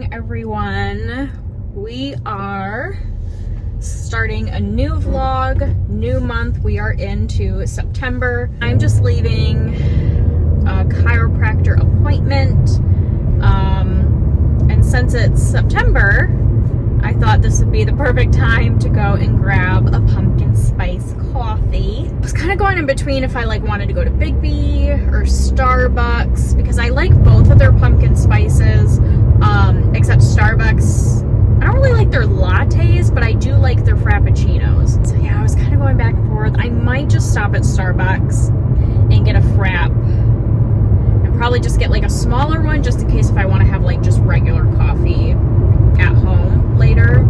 morning, everyone. We are starting a new vlog, new month. We are into September. I'm just leaving a chiropractor appointment. And since it's September, I thought this would be the perfect time to go and grab a pumpkin spice coffee. I was kind of going in between if I wanted to go to Big B or Starbucks because I like both of their pumpkin spices, except Starbucks. I don't really like their lattes, but I do like their frappuccinos. So yeah, I was kind of going back and forth. I might just stop at Starbucks and get a frap. And probably just get a smaller one just in case if I want to have just regular coffee at home later.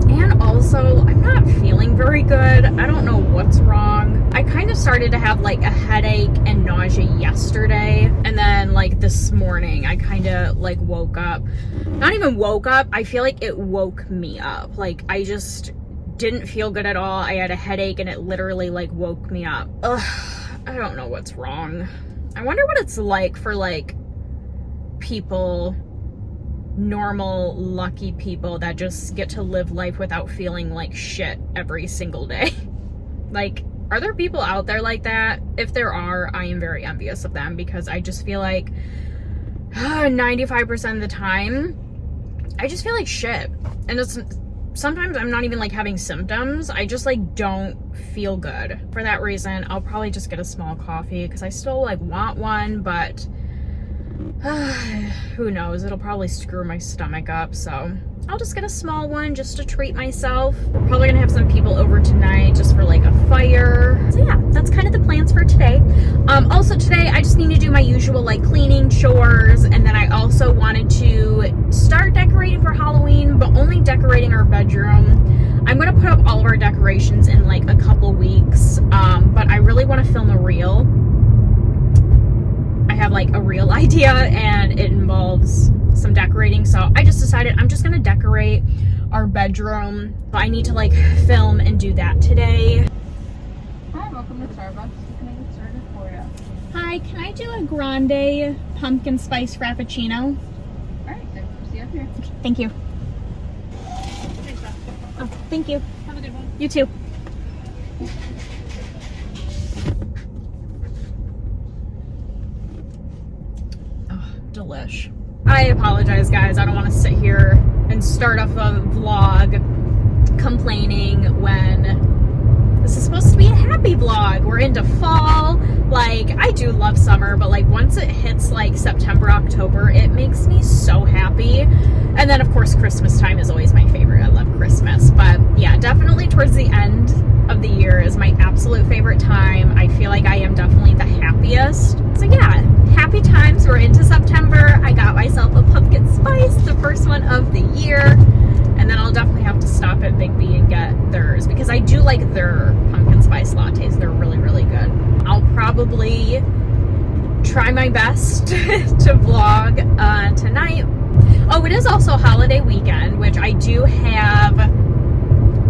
And also, I'm not feeling very good. I don't know what's wrong. I kind of started to have a headache and nausea yesterday, and then this morning I kind of woke up. Not even woke up, I feel like it woke me up. I just didn't feel good at all. I had a headache and it literally woke me up. Ugh, I don't know what's wrong. I wonder what it's like for people, normal, lucky people that just get to live life without feeling like shit every single day. Are there people out there like that? If there are, I am very envious of them because I just feel 95% of the time, I just feel like shit. And it's sometimes I'm not even having symptoms. I just don't feel good. For that reason, I'll probably just get a small coffee because I still want one, but who knows? It'll probably screw my stomach up, so I'll just get a small one just to treat myself. We're probably gonna have some people over tonight just for a fire. So yeah, that's kind of the plans for today. Also today I just need to do my usual cleaning chores, and then I also wanted to start decorating for Halloween, but only decorating our bedroom. I'm gonna put up all of our decorations in a couple weeks, but I really want to film a reel. I have a real idea and it involves some decorating, so I just decided I'm just gonna decorate our bedroom. But I need to film and do that today. Hi, welcome to Starbucks. Can I get started for you? Hi, can I do a grande pumpkin spice frappuccino? Alright, then see you up here. Thank you. Thanks, Beth. Oh, thank you. Have a good one. You too. Delish. I apologize, guys. I don't want to sit here and start off a vlog complaining when this is supposed to be a happy vlog. We're into fall. I do love summer, but once it hits September, October, it makes me so happy. And then of course Christmas time is always my favorite. I love Christmas, but yeah, definitely towards the end of the year is my absolute favorite time. I feel like I am definitely the happiest. So yeah, happy times. We're into September. I got myself a pumpkin spice, the first one of the year. And then I'll definitely have to stop at Big B and get theirs because I do like their pumpkin spice lattes. They're really, really good. I'll probably try my best to vlog tonight. Oh, it is also holiday weekend, which I do have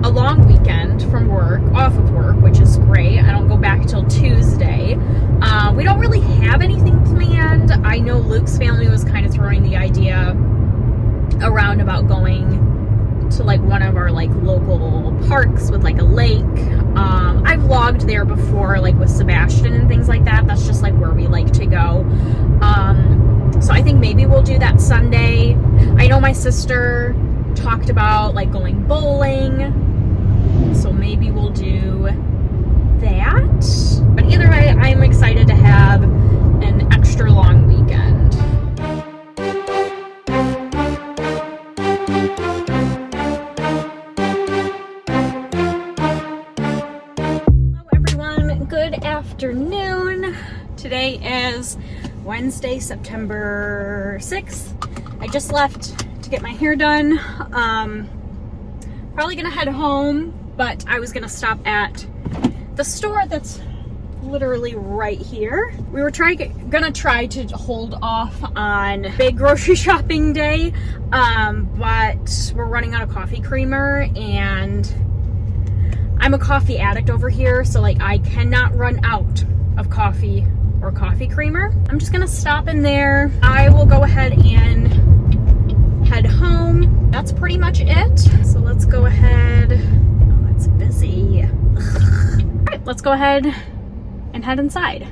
a long weekend from work, off of work, which is great. I don't go back till Tuesday. We don't really have anything planned. I know Luke's family was kind of throwing the idea around about going to one of our local parks with a lake. I've vlogged there before with Sebastian and things like that. That's just where we like to go. So I think maybe we'll do that Sunday. I know my sister talked about going bowling, so maybe we'll do that. But either way, I'm excited to have an extra long weekend. Hello everyone, good afternoon. Today is Wednesday, September 6th. I just left to get my hair done. Probably gonna head home, but I was gonna stop at the store that's literally right here. We were gonna try to hold off on big grocery shopping day, but we're running out of coffee creamer, and I'm a coffee addict over here, so I cannot run out of coffee or coffee creamer. I'm just gonna stop in there. I will go ahead and that's pretty much it. So let's go ahead. Oh, it's busy. Ugh. All right, let's go ahead and head inside.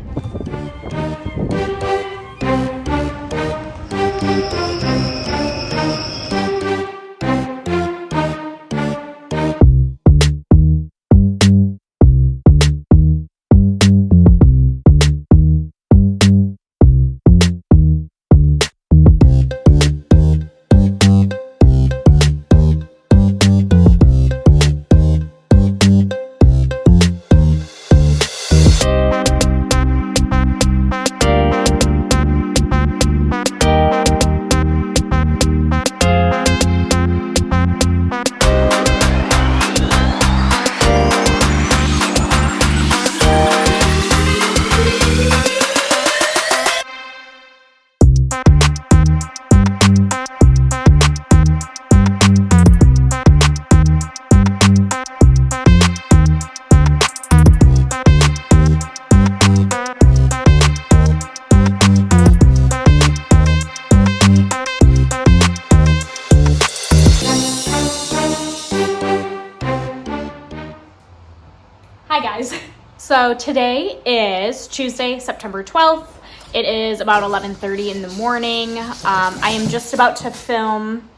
Hi guys. So today is Tuesday, September 12th. It is about 11:30 in the morning. I am just about to film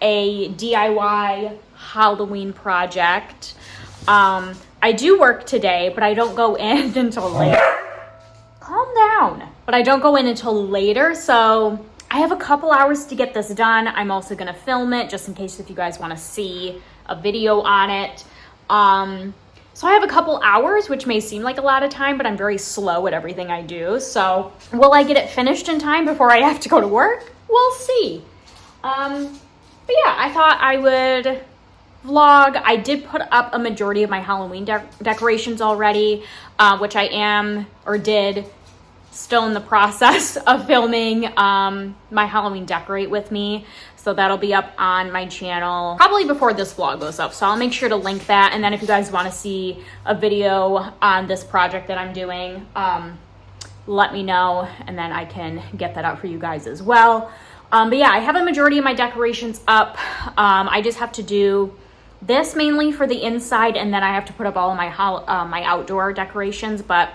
a DIY Halloween project. I do work today, but I don't go in until later. Calm down. But I don't go in until later, so I have a couple hours to get this done. I'm also gonna film it just in case if you guys wanna see a video on it. So I have a couple hours, which may seem like a lot of time, but I'm very slow at everything I do. So will I get it finished in time before I have to go to work? We'll see. But yeah, I thought I would vlog. I did put up a majority of my Halloween decorations already, which I am, or did, still in the process of filming my Halloween Decorate With Me. So that'll be up on my channel probably before this vlog goes up. So I'll make sure to link that. And then if you guys want to see a video on this project that I'm doing, let me know and then I can get that out for you guys as well. But yeah, I have a majority of my decorations up. I just have to do this mainly for the inside, and then I have to put up all of my my outdoor decorations. But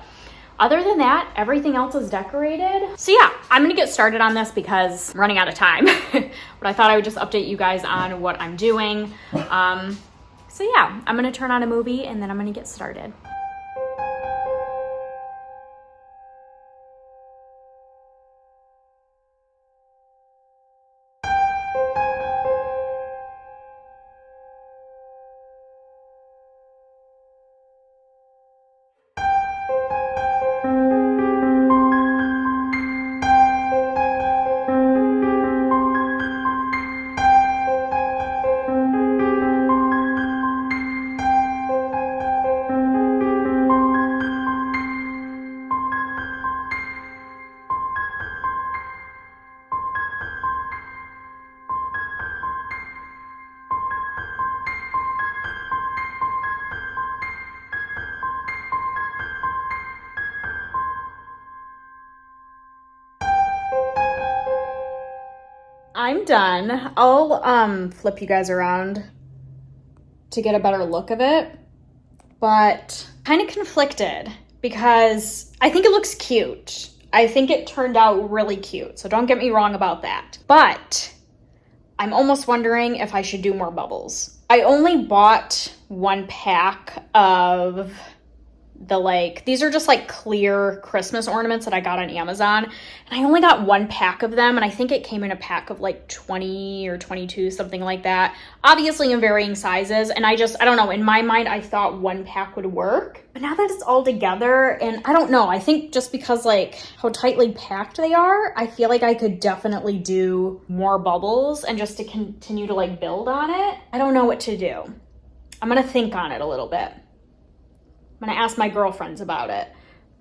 other than that, everything else is decorated. So yeah, I'm gonna get started on this because I'm running out of time. But I thought I would just update you guys on what I'm doing. So yeah, I'm gonna turn on a movie and then I'm gonna get started. I'm done. I'll flip you guys around to get a better look of it, but kind of conflicted because I think it looks cute. I think it turned out really cute, so don't get me wrong about that. But I'm almost wondering if I should do more bubbles. I only bought one pack of these are just like clear Christmas ornaments that I got on Amazon, and I only got one pack of them, and I think it came in a pack of like 20 or 22, something like that, obviously in varying sizes. And I don't know, in my mind I thought one pack would work, but now that it's all together, and I don't know, I think just because like how tightly packed they are, I feel like I could definitely do more bubbles and just to continue to like build on it. I don't know what to do. I'm gonna think on it a little bit. I'm gonna ask my girlfriends about it.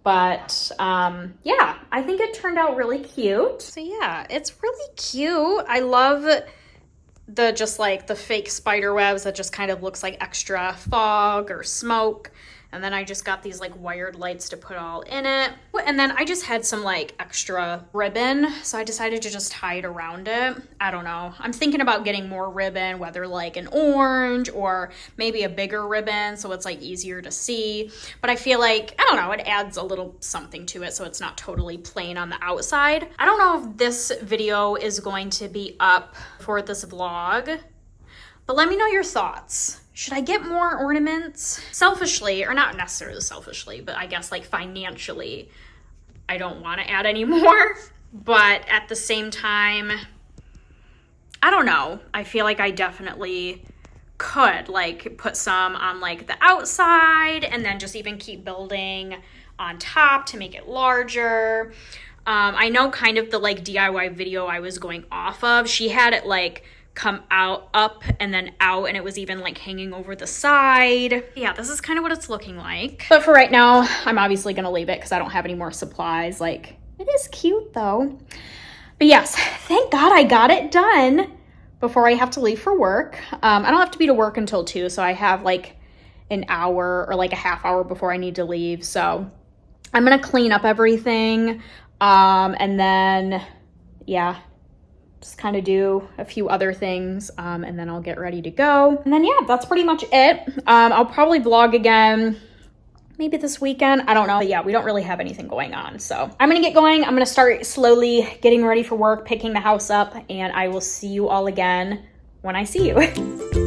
But yeah, I think it turned out really cute. So yeah, it's really cute. I love the fake spider webs that just kind of looks like extra fog or smoke. And then I just got these like wired lights to put all in it. And then I just had some like extra ribbon, so I decided to just tie it around it. I don't know. I'm thinking about getting more ribbon, whether like an orange or maybe a bigger ribbon so it's like easier to see. But I feel like, I don't know, it adds a little something to it so it's not totally plain on the outside. I don't know if this video is going to be up for this vlog, but let me know your thoughts. Should I get more ornaments? Selfishly, or not necessarily selfishly, but I guess like financially, I don't want to add any more. But at the same time, I don't know. I feel like I definitely could like put some on like the outside and then just even keep building on top to make it larger. I know kind of the like DIY video I was going off of, she had it like come out, up, and then out, and it was even like hanging over the side. Yeah, this is kind of what it's looking like. But for right now, I'm obviously gonna leave it because I don't have any more supplies. Like, it is cute though. But yes, thank God I got it done before I have to leave for work. I don't have to be to work until 2, so I have like an hour or like a half hour before I need to leave. So I'm gonna clean up everything, and then, yeah, just kind of do a few other things, and then I'll get ready to go. And then, yeah, that's pretty much it. I'll probably vlog again maybe this weekend. I don't know. But yeah, we don't really have anything going on. So I'm going to get going. I'm going to start slowly getting ready for work, picking the house up, and I will see you all again when I see you.